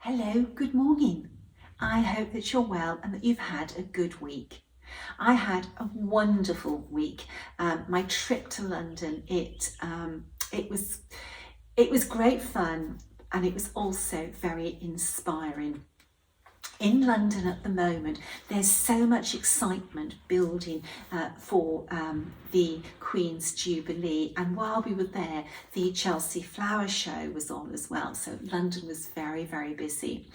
Hello, good morning. I hope that you're well and that you've had a good week. I had a wonderful week. My trip to London, it was great fun, and it was also very inspiring. In London at the moment, there's so much excitement building for the Queen's Jubilee, and while we were there, the Chelsea Flower Show was on as well, so London was very, very busy.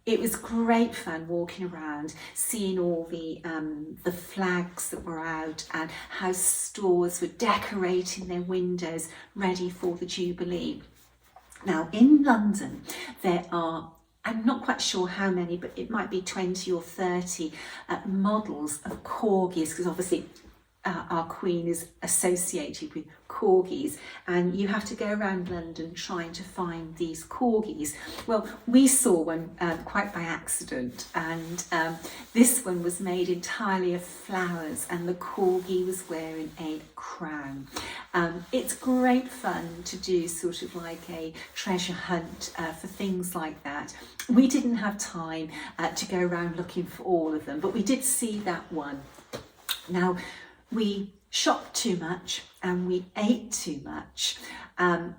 It was great fun walking around, seeing all the flags that were out and how stores were decorating their windows ready for the Jubilee. Now in London there are, I'm not quite sure how many, but it might be 20 or 30 models of corgis, because obviously our Queen is associated with corgis, and you have to go around London trying to find these corgis. Well, we saw one quite by accident, and this one was made entirely of flowers, and the corgi was wearing a crown. It's great fun to do sort of like a treasure hunt for things like that. We didn't have time to go around looking for all of them, but we did see that one. Now, we shopped too much and we ate too much, and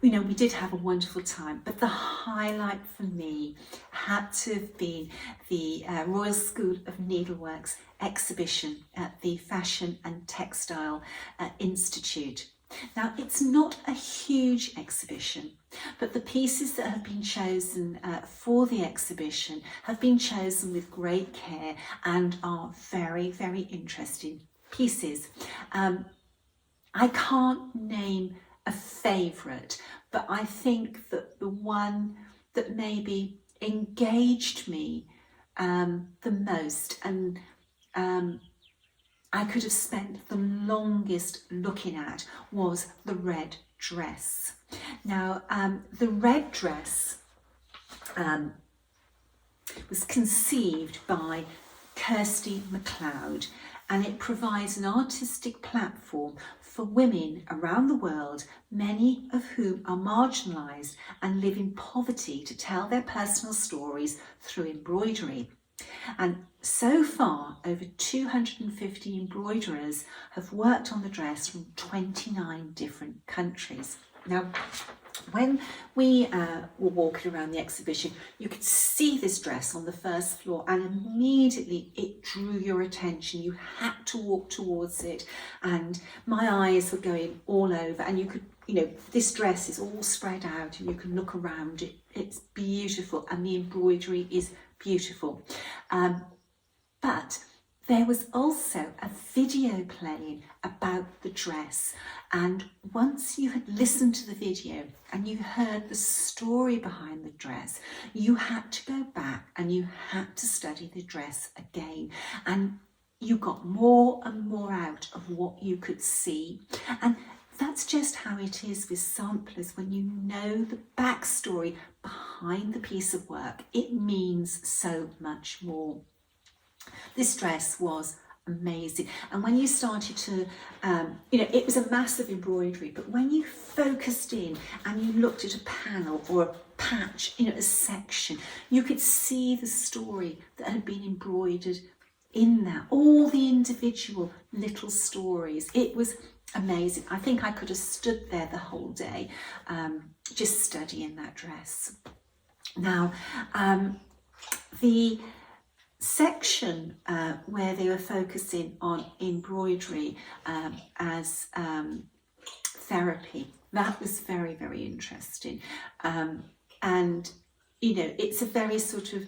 we did have a wonderful time, but the highlight for me had to have been the Royal School of Needlework's exhibition at the Fashion and Textile Institute. Now, it's not a huge exhibition, but the pieces that have been chosen for the exhibition have been chosen with great care and are very, very interesting pieces. I can't name a favourite, but I think that the one that maybe engaged me the most, and I could have spent the longest looking at, was the red dress. Now, the red dress was conceived by Kirsty MacLeod, and it provides an artistic platform for women around the world, many of whom are marginalised and live in poverty, to tell their personal stories through embroidery. And so far, over 250 embroiderers have worked on the dress from 29 different countries. Now, when we were walking around the exhibition, you could see this dress on the first floor, and immediately it drew your attention. You had to walk towards it, and my eyes were going all over, and you could, this dress is all spread out and you can look around it. It's beautiful, and the embroidery is beautiful. But there was also a video playing about the dress, and once you had listened to the video and you heard the story behind the dress, you had to go back and you had to study the dress again, and you got more and more out of what you could see. And that's just how it is with samplers. When you know the backstory behind the piece of work, it means so much more. This dress was amazing, and when you started to, it was a massive embroidery, but when you focused in and you looked at a panel or a patch, a section, you could see the story that had been embroidered in that, all the individual little stories. It was amazing. I think I could have stood there the whole day just studying that dress. Now, the section where they were focusing on embroidery as therapy, that was very, very interesting. And it's a very sort of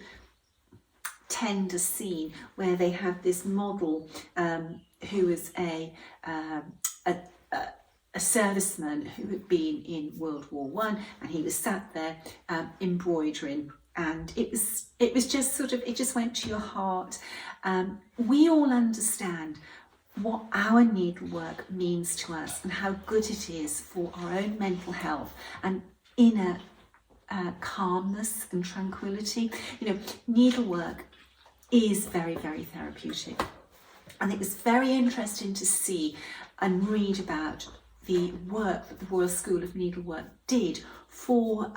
tender scene where they have this model who is a serviceman who had been in World War I, and he was sat there embroidering, and it was just sort of, it just went to your heart. We all understand what our needlework means to us and how good it is for our own mental health and inner calmness and tranquility. Needlework is very, very therapeutic. And it was very interesting to see and read about the work that the Royal School of Needlework did for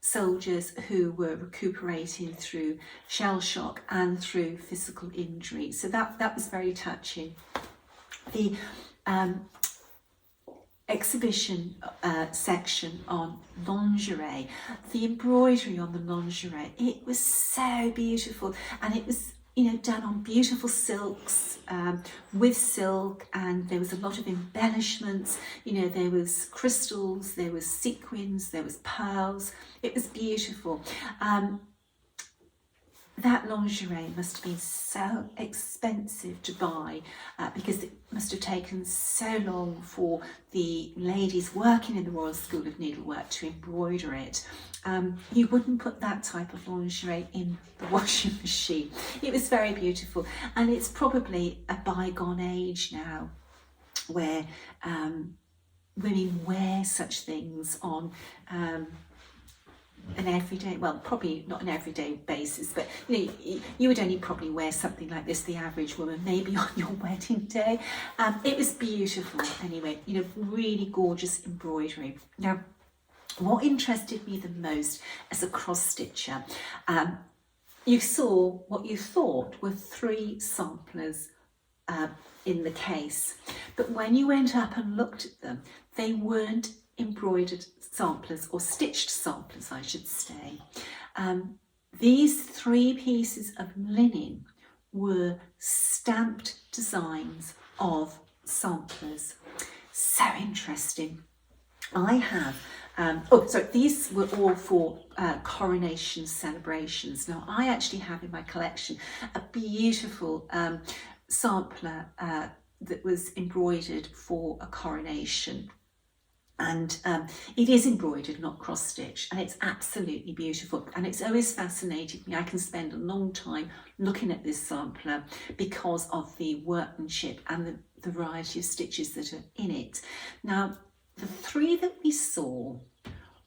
soldiers who were recuperating through shell shock and through physical injury. So that was very touching. The exhibition section on lingerie, the embroidery on the lingerie, it was so beautiful, and it was, you know, done on beautiful silks, with silk, and there was a lot of embellishments. You know, there was crystals, there was sequins, there was pearls. It was beautiful. That lingerie must have been so expensive to buy, because it must have taken so long for the ladies working in the Royal School of Needlework to embroider it. You wouldn't put that type of lingerie in the washing machine. It was very beautiful, and it's probably a bygone age now where women wear such things on an everyday, well, probably not an everyday basis, but you know, you would only probably wear something like this, the average woman, maybe on your wedding day. It was beautiful anyway, you know, really gorgeous embroidery. Now, what interested me the most as a cross stitcher, you saw what you thought were 3 samplers in the case, but when you went up and looked at them, they weren't embroidered samplers, or stitched samplers I should say. These 3 pieces of linen were stamped designs of samplers. So interesting. I have, these were all for coronation celebrations. Now I actually have in my collection a beautiful sampler that was embroidered for a coronation. And it is embroidered, not cross-stitched, and it's absolutely beautiful, and it's always fascinated me. I can spend a long time looking at this sampler because of the workmanship and the variety of stitches that are in it. Now, the 3 that we saw,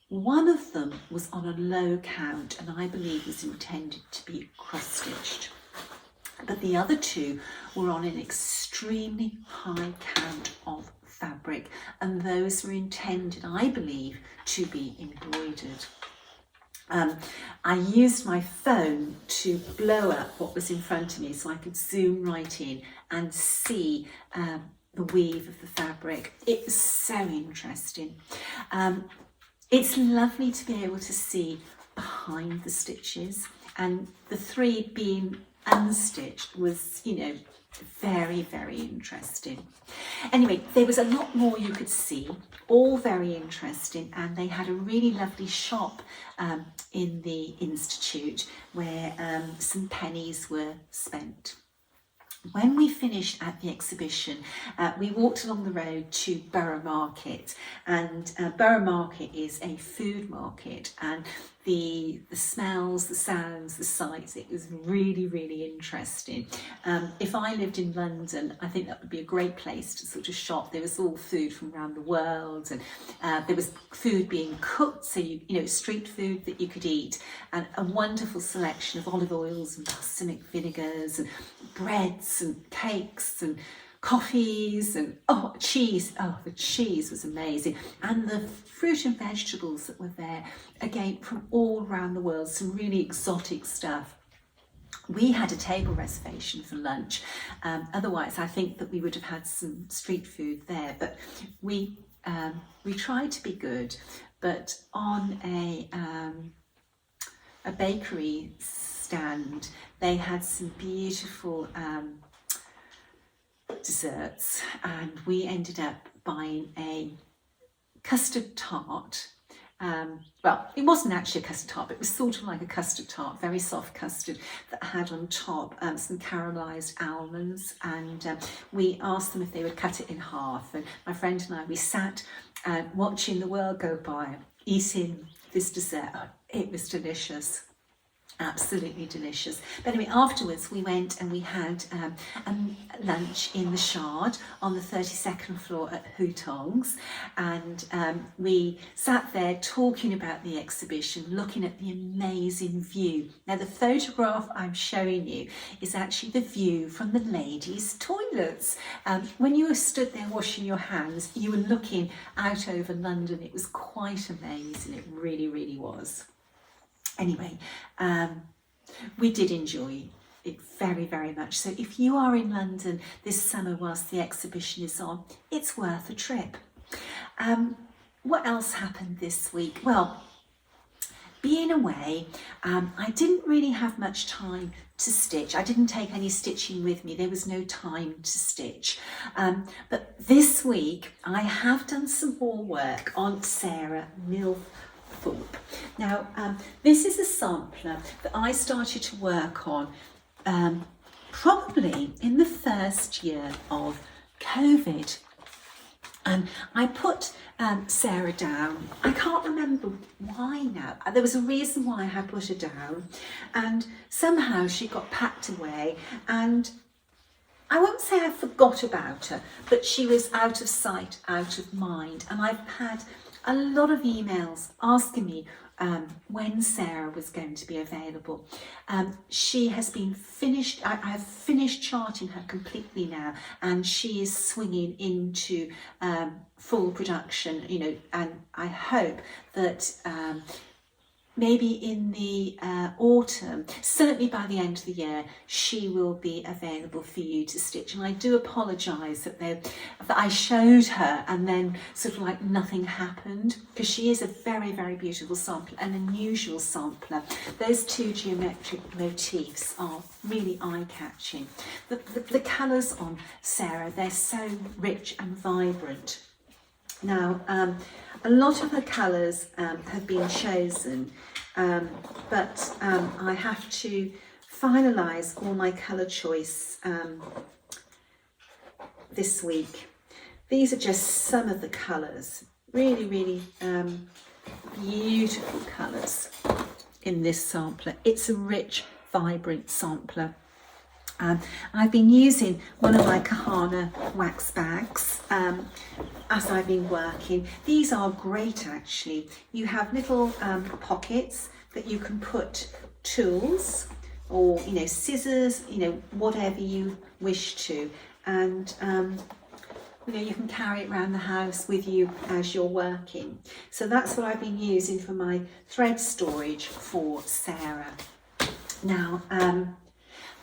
one of them was on a low count, and I believe was intended to be cross-stitched. But the other 2 were on an extremely high count of fabric, and those were intended, I believe, to be embroidered. I used my phone to blow up what was in front of me so I could zoom right in and see the weave of the fabric. It was so interesting. It's lovely to be able to see behind the stitches, and the 3 being unstitched was, you know, very, very interesting. Anyway, there was a lot more you could see, all very interesting, and they had a really lovely shop in the Institute where some pennies were spent. When we finished at the exhibition, we walked along the road to Borough Market, and Borough Market is a food market, and the smells, the sounds, the sights, it was really, really interesting. If I lived in London, I think that would be a great place to sort of shop. There was all food from around the world, and there was food being cooked, so you know, street food that you could eat, and a wonderful selection of olive oils and balsamic vinegars and breads and cakes and coffees and cheese. The cheese was amazing, and the fruit and vegetables that were there, again from all around the world, some really exotic stuff. We had a table reservation for lunch, otherwise I think that we would have had some street food there, but we tried to be good. But on a bakery stand, they had some beautiful desserts, and we ended up buying a custard tart. Well, it wasn't actually a custard tart, but it was sort of like a custard tart, very soft custard that had on top some caramelised almonds, and we asked them if they would cut it in half, and my friend and I, we sat watching the world go by, eating this dessert. It was delicious. Absolutely delicious. But anyway, afterwards we went and we had lunch in the Shard on the 32nd floor at Hutong's, and we sat there talking about the exhibition, looking at the amazing view. Now the photograph I'm showing you is actually the view from the ladies' toilets. When you were stood there washing your hands, you were looking out over London. It was quite amazing, it really, really was. Anyway, we did enjoy it very, very much. So if you are in London this summer whilst the exhibition is on, it's worth a trip. What else happened this week? Well, being away, I didn't really have much time to stitch. I didn't take any stitching with me. There was no time to stitch. But this week, I have done some more work on Sarah Milthorpe. Now, this is a sampler that I started to work on probably in the first year of COVID. And I put Sarah down. I can't remember why now. There was a reason why I had put her down, and somehow she got packed away, and I won't say I forgot about her, but she was out of sight, out of mind. And I've had a lot of emails asking me when Sarah was going to be available. She has been finished. I have finished charting her completely now, and she is swinging into full production, you know, and I hope that maybe in the autumn, certainly by the end of the year, she will be available for you to stitch. And I do apologise that I showed her and then sort of like nothing happened, because she is a very, very beautiful sampler, an unusual sampler. Those two geometric motifs are really eye-catching. The colours on Sarah, they're so rich and vibrant. Now, a lot of the colours have been chosen, but I have to finalise all my colour choice this week. These are just some of the colours, really, really beautiful colours in this sampler. It's a rich, vibrant sampler. I've been using one of my Kahana wax bags as I've been working. These are great actually. You have little pockets that you can put tools or, you know, scissors, you know, whatever you wish to, and you know, you can carry it around the house with you as you're working. So that's what I've been using for my thread storage for Sarah. Now,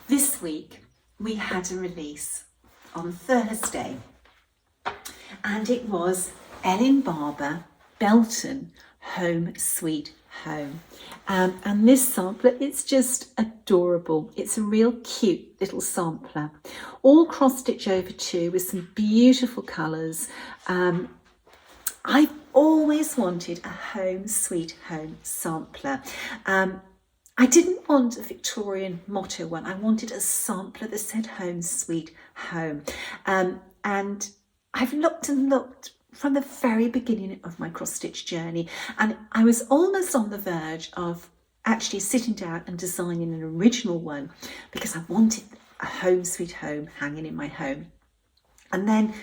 this week we had a release on Thursday, and it was Ellen Barber, Belton, Home Sweet Home. And this sampler, it's just adorable. It's a real cute little sampler, all cross stitch over 2 with some beautiful colours. I've always wanted a Home Sweet Home sampler. I didn't want a Victorian motto one. I wanted a sampler that said Home Sweet Home. And I've looked and looked from the very beginning of my cross-stitch journey, and I was almost on the verge of actually sitting down and designing an original one, because I wanted a Home Sweet Home hanging in my home. And then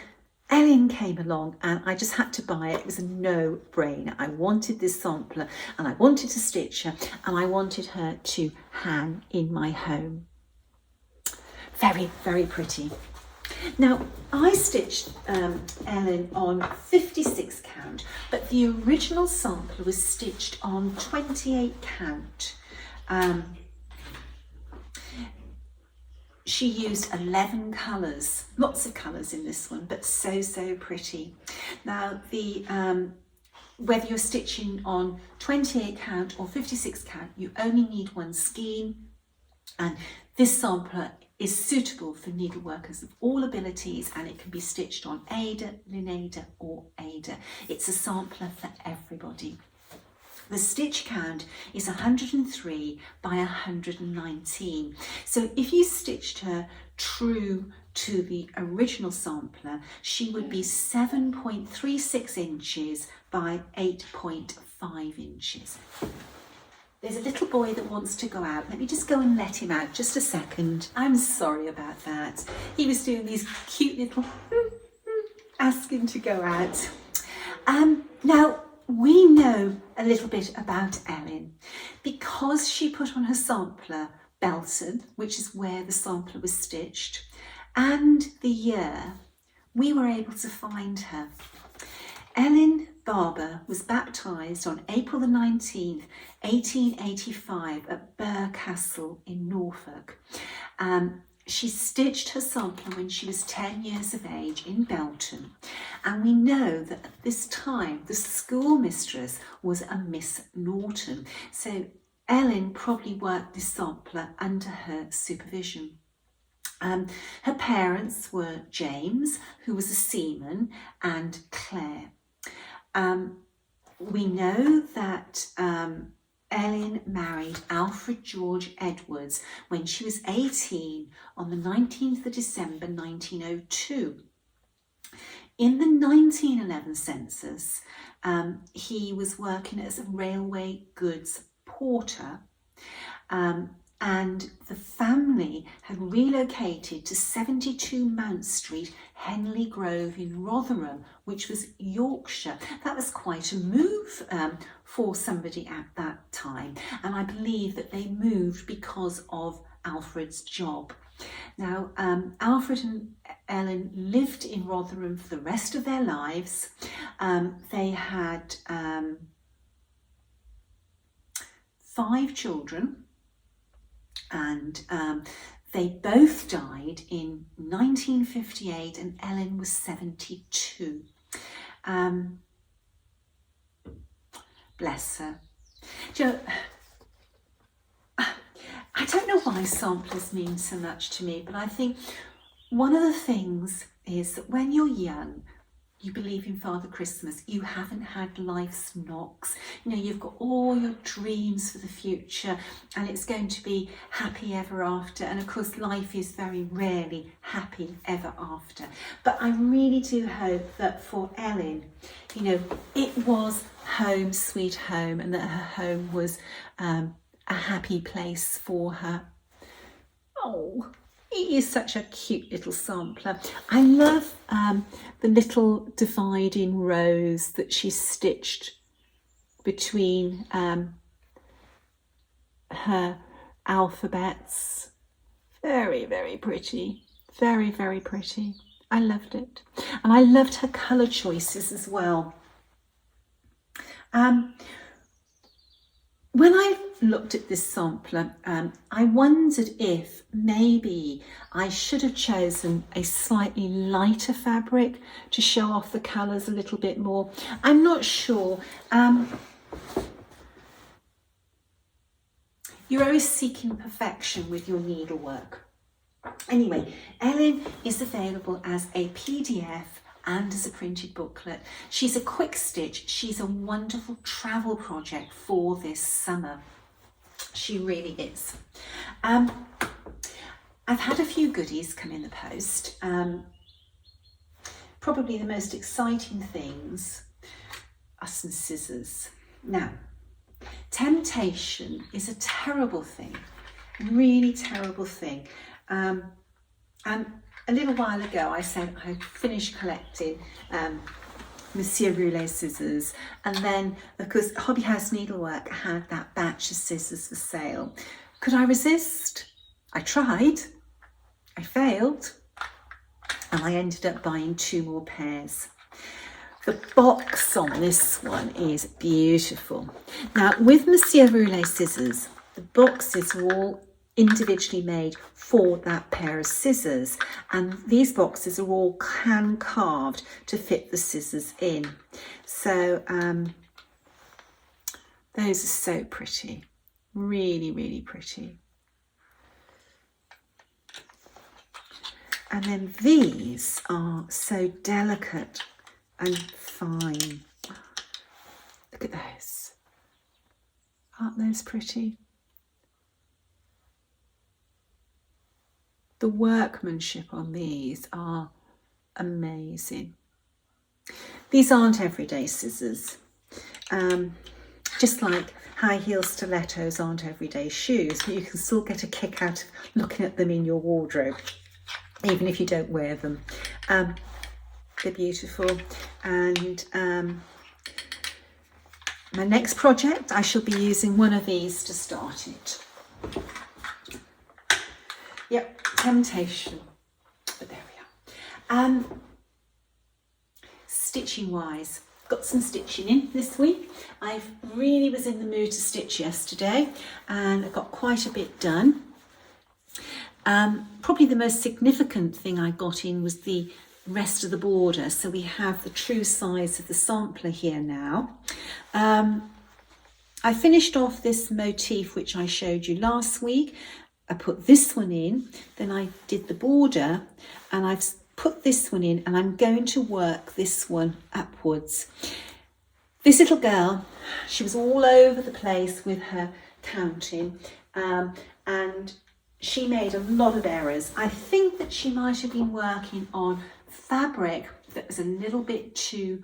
Ellen came along and I just had to buy it. It was a no-brainer. I wanted this sampler and I wanted to stitch her and I wanted her to hang in my home. Very, very pretty. Now, I stitched Ellen on 56 count, but the original sampler was stitched on 28 count. She used 11 colours, lots of colours in this one, but so pretty. Now, whether you're stitching on 28 count or 56 count, you only need one skein, and this sampler is suitable for needleworkers of all abilities, and it can be stitched on Ada, Lineda or Ada. It's a sampler for everybody. The stitch count is 103 by 119. So if you stitched her true to the original sampler, she would be 7.36 inches by 8.5 inches. there's a little boy that wants to go out. Let me just go and let him out, just a second. I'm sorry about that. He was doing these cute little asking to go out. Now, we know a little bit about Ellen because she put on her sampler Belton, which is where the sampler was stitched, and the year. We were able to find her. Ellen Barber was baptised on April the 19th, 1885 at Burr Castle in Norfolk. She stitched her sampler when she was 10 years of age in Belton, and we know that at this time the schoolmistress was a Miss Norton, so Ellen probably worked this sampler under her supervision. Her parents were James, who was a seaman, and Claire. We know that Ellen married Alfred George Edwards when she was 18 on the 19th of December 1902. In the 1911 census, he was working as a railway goods porter, and the family had relocated to 72 Mount Street, Henley Grove in Rotherham, which was Yorkshire. That was quite a move for somebody at that time, and I believe that they moved because of Alfred's job. Now, Alfred and Ellen lived in Rotherham for the rest of their lives. They had 5 children, and they both died in 1958, and Ellen was 72. Bless her. Do you know, I don't know why samplers mean so much to me, but I think one of the things is that when you're young, you believe in Father Christmas, you haven't had life's knocks. You know, you've got all your dreams for the future and it's going to be happy ever after. And of course, life is very rarely happy ever after. But I really do hope that for Ellen, you know, it was home sweet home, and that her home was a happy place for her. Oh, he is such a cute little sampler. I love the little dividing rows that she stitched between her alphabets. Very, very pretty. Very, very pretty. I loved it. And I loved her colour choices as well. When I looked at this sampler, I wondered if maybe I should have chosen a slightly lighter fabric to show off the colours a little bit more. I'm not sure. You're always seeking perfection with your needlework. Anyway, Ellen is available as a PDF and as a printed booklet. She's a quick stitch. She's a wonderful travel project for this summer. She really is. I've had a few goodies come in the post. Probably the most exciting things are some scissors. Now, temptation is a terrible thing, really terrible thing. And a little while ago, I said I finished collecting Monsieur Roulet's scissors, and then, of course, Hobby House Needlework had that batch of scissors for sale. Could I resist? I tried, I failed, and I ended up buying 2 more pairs. The box on this one is beautiful. Now, with Monsieur Roulet's scissors, the boxes are all individually made for that pair of scissors, and these boxes are all hand carved to fit the scissors in. So those are so pretty, really, really pretty. And then these are so delicate and fine. Look at those. Aren't those pretty? The workmanship on these are amazing. These aren't everyday scissors. Just like high heel stilettos aren't everyday shoes, but you can still get a kick out of looking at them in your wardrobe, even if you don't wear them. They're beautiful. And my next project, I shall be using one of these to start it. Yep, temptation. But there we are. Stitching wise, got some stitching in this week. I really was in the mood to stitch yesterday and I got quite a bit done. Probably the most significant thing I got in was the rest of the border. So we have the true size of the sampler here now. I finished off this motif which I showed you last week. I put this one in, then I did the border and I've put this one in, and I'm going to work this one upwards. This little girl, she was all over the place with her counting, and she made a lot of errors. I think that she might have been working on fabric that was a little bit too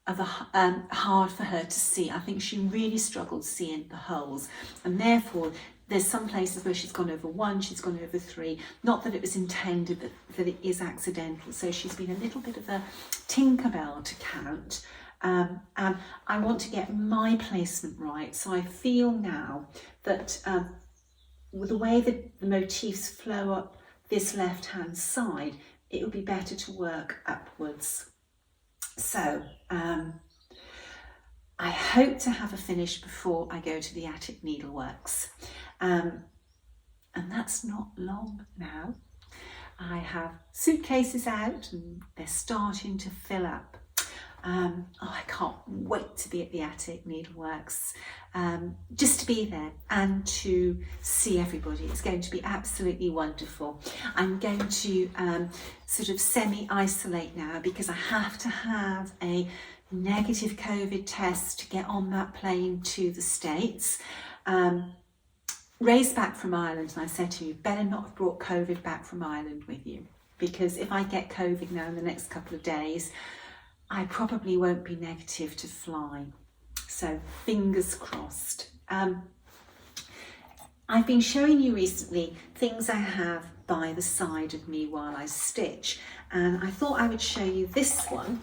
hard for her to see. I think she really struggled seeing the holes, and therefore there's some places where she's gone over 1, she's gone over 3. Not that it was intended, but that it is accidental. So she's been a little bit of a Tinkerbell to count. And I want to get my placement right. So I feel now that with the way that the motifs flow up this left-hand side, it would be better to work upwards. So I hope to have a finish before I go to the Attic Needleworks. And that's not long now. I have suitcases out and they're starting to fill up. I can't wait to be at the Attic Needleworks, just to be there and to see everybody. It's going to be absolutely wonderful. I'm going to sort of semi-isolate now because I have to have a negative COVID test to get on that plane to the States. Ray's back from Ireland, and I said to you, better not have brought COVID back from Ireland with you, because if I get COVID now in the next couple of days, I probably won't be negative to fly. So fingers crossed. I've been showing you recently things I have by the side of me while I stitch, and I thought I would show you this one,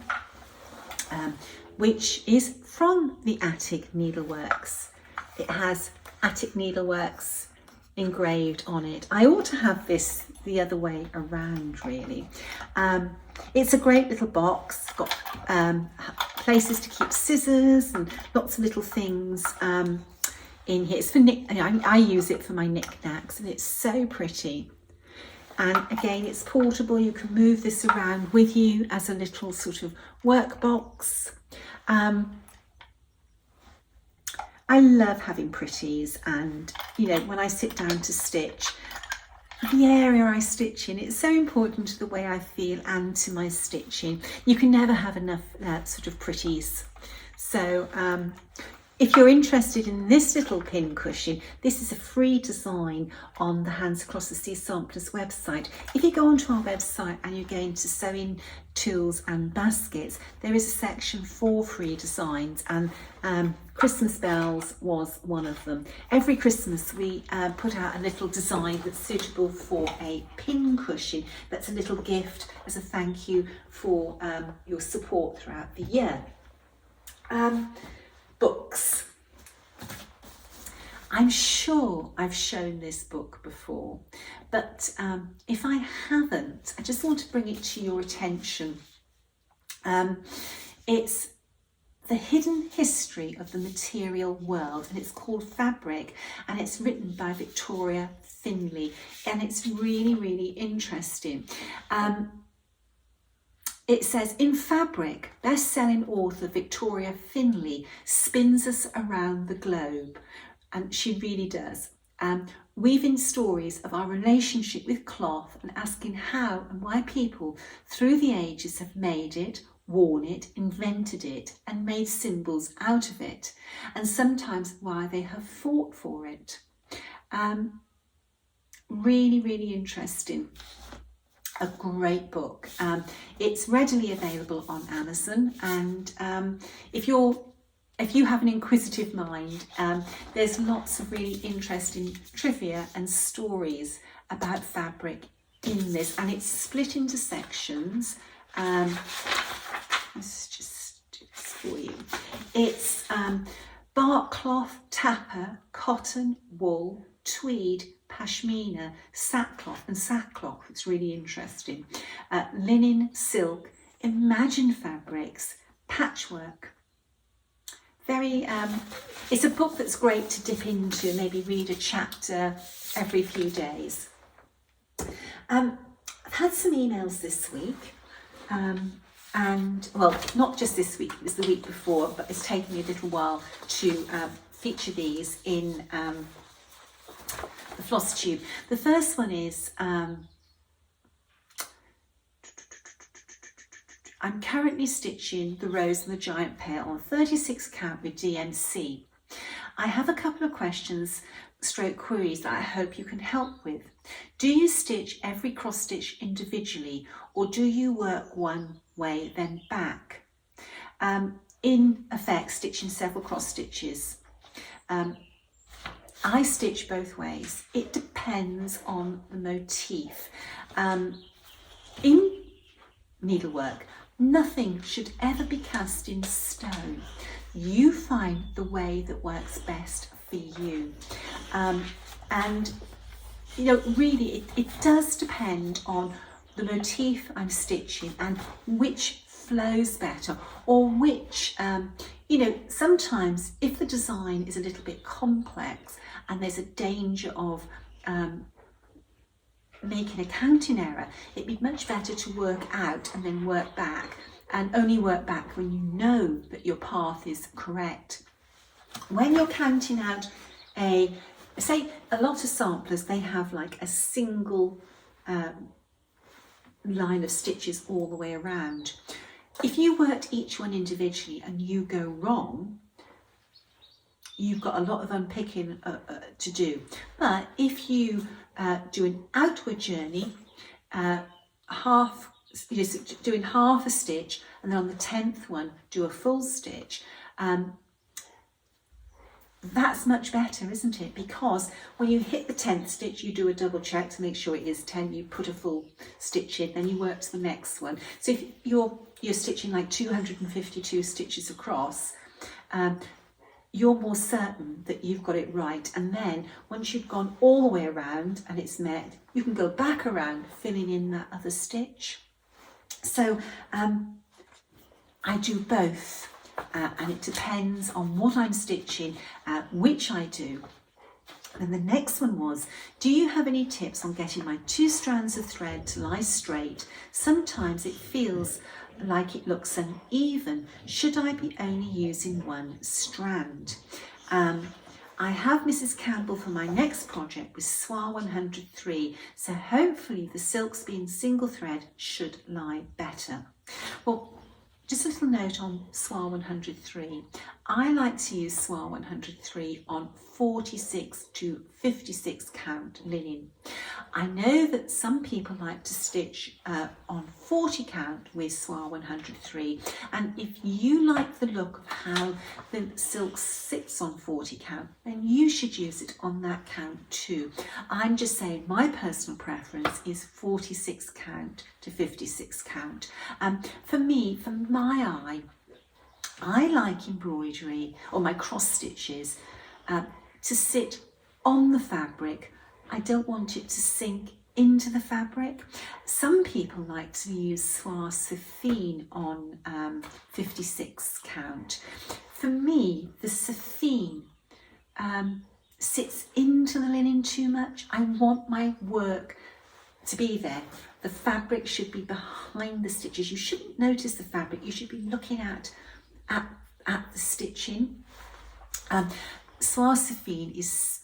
which is from the Attic Needleworks. It has Attic Needleworks engraved on it. I ought to have this the other way around, really. It's a great little box. It's got places to keep scissors and lots of little things in here. It's for I use it for my knickknacks, and it's so pretty. And again, it's portable. You can move this around with you as a little sort of workbox. I love having pretties, and you know, when I sit down to stitch, the area I stitch in, it's so important to the way I feel and to my stitching. You can never have enough sort of pretties. So if you're interested in this little pin cushion, this is a free design on the Hands Across the Sea Samplers website. If you go onto our website and you're going to sewing tools and baskets, there is a section for free designs, and Christmas bells was one of them. Every Christmas we put out a little design that's suitable for a pin cushion. That's a little gift as a thank you for your support throughout the year. Books. I'm sure I've shown this book before, but if I haven't, I just want to bring it to your attention. It's The Hidden History of the Material World, and it's called Fabric, and it's written by Victoria Finlay, and it's really, really interesting. It says, in Fabric, best-selling author Victoria Finlay spins us around the globe, and she really does, weaving stories of our relationship with cloth and asking how and why people through the ages have made it, worn it, invented it, and made symbols out of it, and sometimes why they have fought for it. Really, really interesting. A great book. It's readily available on Amazon, and if you're if you have an inquisitive mind, there's lots of really interesting trivia and stories about fabric in this, and it's split into sections. Let's just do this for you. It's bark cloth, tapper, cotton, wool, tweed, pashmina, sackcloth, and sackcloth. It's really interesting. Linen, silk, imagined fabrics, patchwork. Very, it's a book that's great to dip into, maybe read a chapter every few days. I've had some emails this week, and well, not just this week, it was the week before, but it's taken me a little while to feature these in the Flosstube. The first one is, I'm currently stitching the Rose and the Giant Pear on 36 count with DMC. I have a couple of questions / queries that I hope you can help with. Do you stitch every cross stitch individually, or do you work one way then back? In effect, stitching several cross stitches. I stitch both ways. It depends on the motif. In needlework, nothing should ever be cast in stone. You find the way that works best for you. And you know, really, it does depend on the motif I'm stitching and which flows better, or which, you know, sometimes if the design is a little bit complex and there's a danger of making a counting error, it'd be much better to work out and then work back, and only work back when you know that your path is correct. When you're counting out say a lot of samplers, they have like a single line of stitches all the way around. If you worked each one individually and you go wrong, you've got a lot of unpicking to do. But if you do an outward journey, doing half a stitch, and then on the 10th one do a full stitch, that's much better, isn't it? Because when you hit the 10th stitch, you do a double check to make sure it is 10, you put a full stitch in, then you work to the next one. So if you're stitching like 252 stitches across, you're more certain that you've got it right. And then once you've gone all the way around and it's met, you can go back around filling in that other stitch. So I do both. And it depends on what I'm stitching, which I do. And the next one was, do you have any tips on getting my 2 strands of thread to lie straight? Sometimes it feels like it looks uneven. Should I be only using 1 strand? I have Mrs. Campbell for my next project with Soie 103, so hopefully the silks being single thread should lie better. Well, just a little note on Soie 103. I like to use Soie 103 on 46 to 56 count linen. I know that some people like to stitch on 40 count with Soie 103, and if you like the look of how the silk sits on 40 count, then you should use it on that count too. I'm just saying my personal preference is 46 count to 56 count. For me, for my eye, I like embroidery, or my cross stitches, to sit on the fabric. I don't want it to sink into the fabric. Some people like to use Soie Saphine on 56 count. For me, the Saphine sits into the linen too much. I want my work to be there. The fabric should be behind the stitches. You shouldn't notice the fabric. You should be looking at the stitching. Soie Saphine is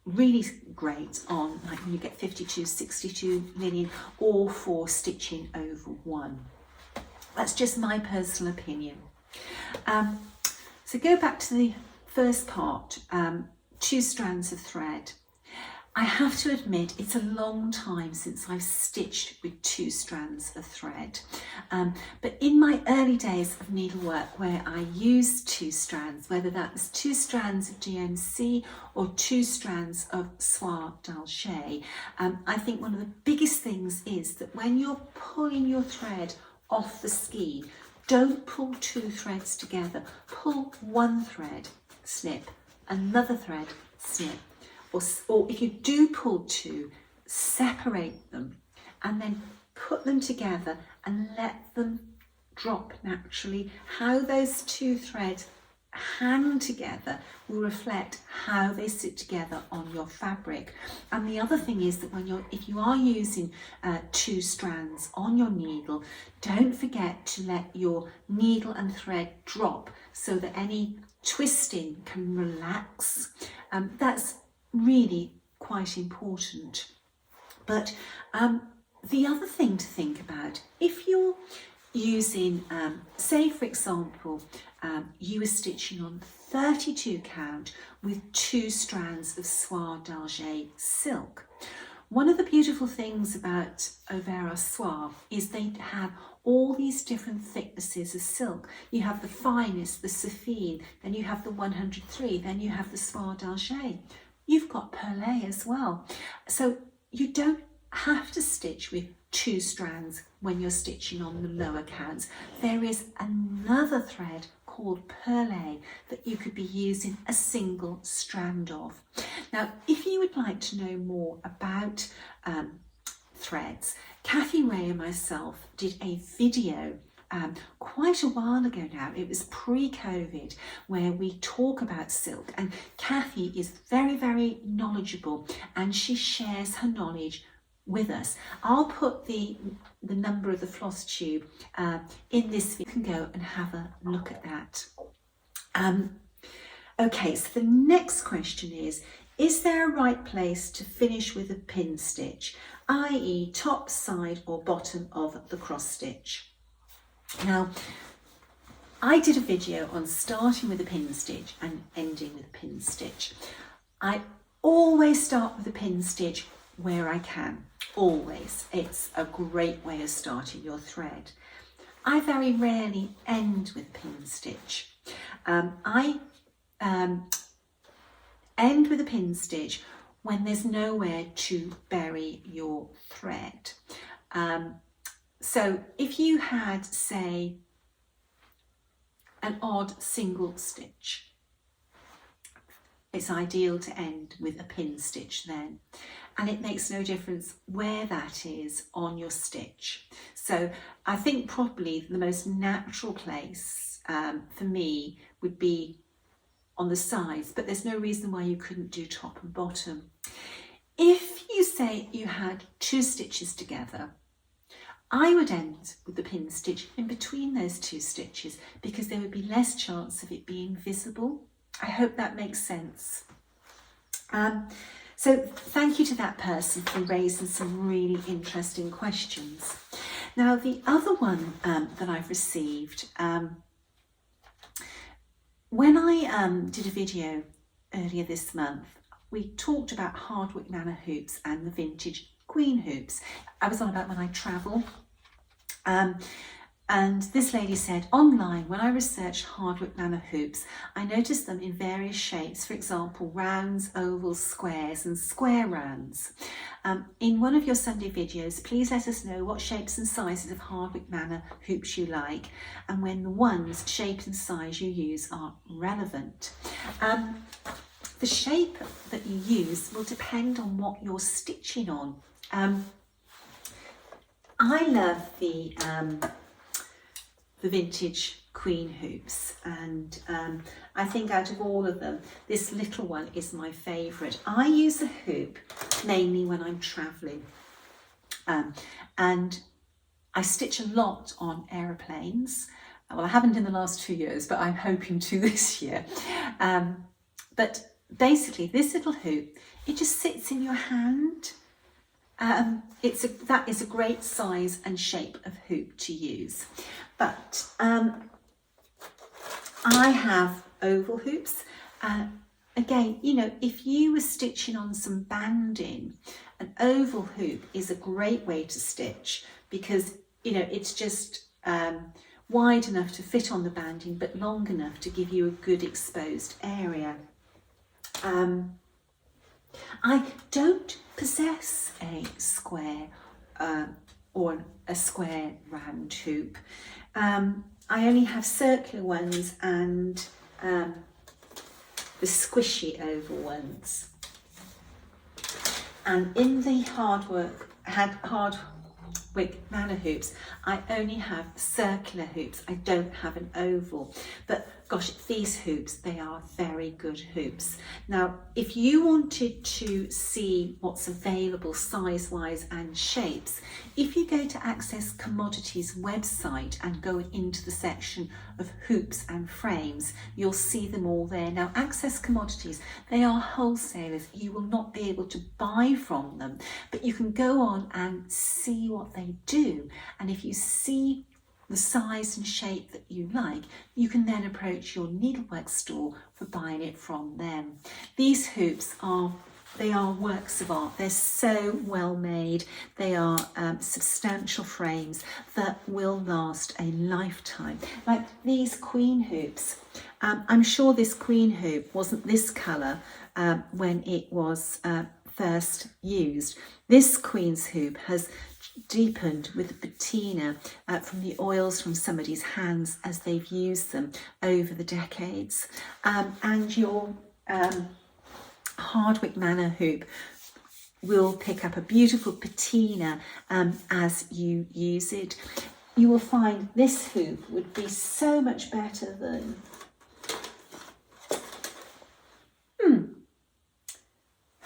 really great on, like, when you get 52, 62 linen, or for stitching over 1. That's just my personal opinion. So go back to the first part, 2 strands of thread. I have to admit it's a long time since I've stitched with 2 strands of thread, but in my early days of needlework where I used 2 strands, whether that was 2 strands of GMC or 2 strands of soie d'Alger, I think one of the biggest things is that when you're pulling your thread off the skein, don't pull 2 threads together. Pull 1 thread, snip, another thread, snip. Or if you do pull 2, separate them and then put them together and let them drop naturally. How those 2 threads hang together will reflect how they sit together on your fabric. And the other thing is that if you are using 2 strands on your needle, don't forget to let your needle and thread drop so that any twisting can relax. That's really quite important. But the other thing to think about, if you're using, say for example, you were stitching on 32 count with 2 strands of soie d'Alger silk. One of the beautiful things about Overa soie is they have all these different thicknesses of silk. You have the finest, the Saphine, then you have the 103, then you have the soie d'Alger. You've got perlé as well. So you don't have to stitch with 2 strands when you're stitching on the lower counts. There is another thread called perlé that you could be using a single strand of. Now, if you would like to know more about threads, Kathy Ray and myself did a video quite a while ago now. It was pre-COVID, where we talk about silk, and Kathy is very, very knowledgeable and she shares her knowledge with us. I'll put the number of the Flosstube in this video. You can go and have a look at that. Okay, so the next question is there a right place to finish with a pin stitch, i.e. top, side or bottom of the cross stitch? Now, I did a video on starting with a pin stitch and ending with a pin stitch. I always start with a pin stitch where I can, always. It's a great way of starting your thread. I very rarely end with a pin stitch. I end with a pin stitch when there's nowhere to bury your thread. So if you had, say, an odd single stitch, it's ideal to end with a pin stitch then, and it makes no difference where that is on your stitch. So I think probably the most natural place for me would be on the sides, but there's no reason why you couldn't do top and bottom. If you say you had 2 stitches together, I would end with the pin stitch in between those 2 stitches because there would be less chance of it being visible. I hope that makes sense. So thank you to that person for raising some really interesting questions. Now, the other one that I've received, when I did a video earlier this month, we talked about Hardwick Manor hoops and the vintage Queen hoops. I was on about when I travel. And this lady said, online, when I researched Hardwick Manor hoops, I noticed them in various shapes, for example, rounds, ovals, squares and square rounds. In one of your Sunday videos, please let us know what shapes and sizes of Hardwick Manor hoops you like and when the ones, shape and size you use are relevant. The shape that you use will depend on what you're stitching on. I love the vintage Queen hoops, and I think out of all of them, this little one is my favourite. I use a hoop mainly when I'm travelling, and I stitch a lot on aeroplanes. Well, I haven't in the last 2 years, but I'm hoping to this year. But basically, this little hoop, it just sits in your hand. That is a great size and shape of hoop to use. But I have oval hoops. again, you know, if you were stitching on some banding, an oval hoop is a great way to stitch because, you know, it's just wide enough to fit on the banding but long enough to give you a good exposed area. I don't possess a square or a square round hoop. I only have circular ones and the squishy oval ones. And in the Hardwick Manor hoops, I only have circular hoops. I don't have an oval. But gosh, these hoops, they are very good hoops. Now, if you wanted to see what's available size-wise and shapes, if you go to Access Commodities website and go into the section of hoops and frames, you'll see them all there. Now, Access Commodities, they are wholesalers. You will not be able to buy from them, but you can go on and see what they do. And if you see the size and shape that you like, you can then approach your needlework store for buying it from them. These hoops are works of art. They're so well made. They are substantial frames that will last a lifetime. Like these queen hoops. I'm sure this queen hoop wasn't this colour when it was first used. This queen's hoop has deepened with the patina from the oils from somebody's hands as they've used them over the decades. And your Hardwick Manor hoop will pick up a beautiful patina as you use it. You will find this hoop would be so much better than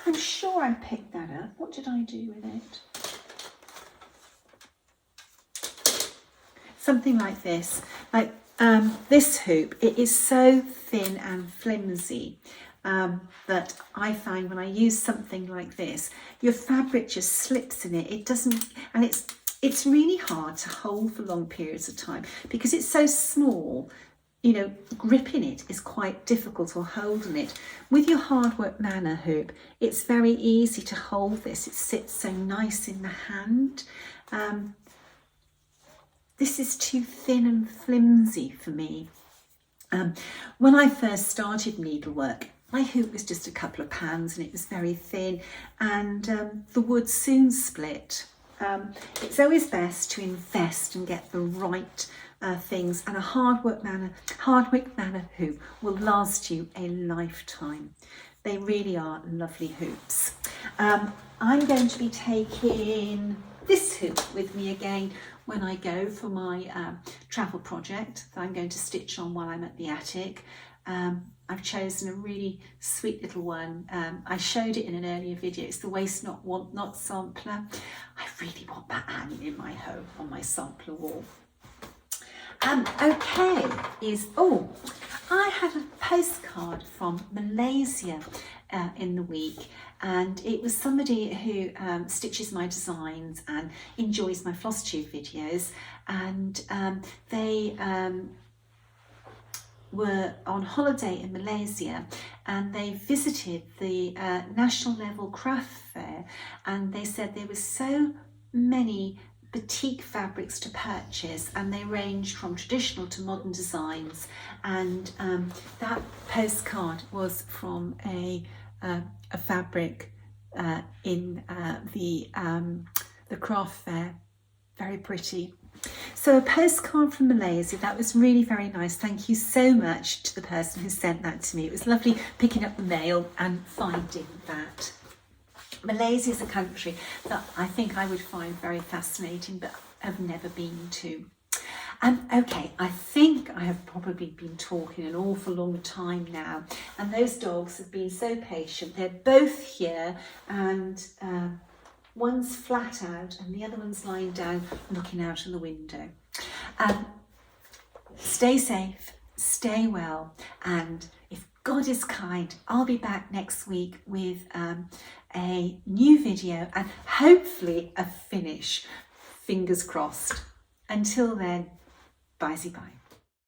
I'm sure I picked that up. What did I do with it? Something like this. Like this hoop, it is so thin and flimsy that I find when I use something like this, your fabric just slips in it. It doesn't, and it's really hard to hold for long periods of time because it's so small. You know, gripping it is quite difficult, or holding it. With your Hardwick Manor hoop, it's very easy to hold this. It sits so nice in the hand. This is too thin and flimsy for me. When I first started needlework, my hoop was just a couple of pounds and it was very thin, and the wood soon split. It's always best to invest and get the right things, and a Hardwick Manor hoop will last you a lifetime. They really are lovely hoops. I'm going to be taking this hoop with me again when I go for my travel project that I'm going to stitch on while I'm at the attic. I've chosen a really sweet little one. I showed it in an earlier video. It's the Waste Not Want Not sampler. I really want that hanging in my home on my sampler wall. Okay, I had a postcard from Malaysia in the week, and it was somebody who stitches my designs and enjoys my Flosstube videos, and they were on holiday in Malaysia, and they visited the national level craft fair, and they said there were so many batik fabrics to purchase, and they ranged from traditional to modern designs, and that postcard was from a fabric in the craft fair. Very pretty. So a postcard from Malaysia, that was really very nice. Thank you so much to the person who sent that to me. It was lovely picking up the mail and finding that. Malaysia is a country that I think I would find very fascinating, but have never been to. Okay, I think I have probably been talking an awful long time now, and those dogs have been so patient. They're both here, and one's flat out and the other one's lying down looking out of the window. Stay safe, stay well, and if God is kind, I'll be back next week with a new video and hopefully a finish. Fingers crossed. Until then, bye-bye.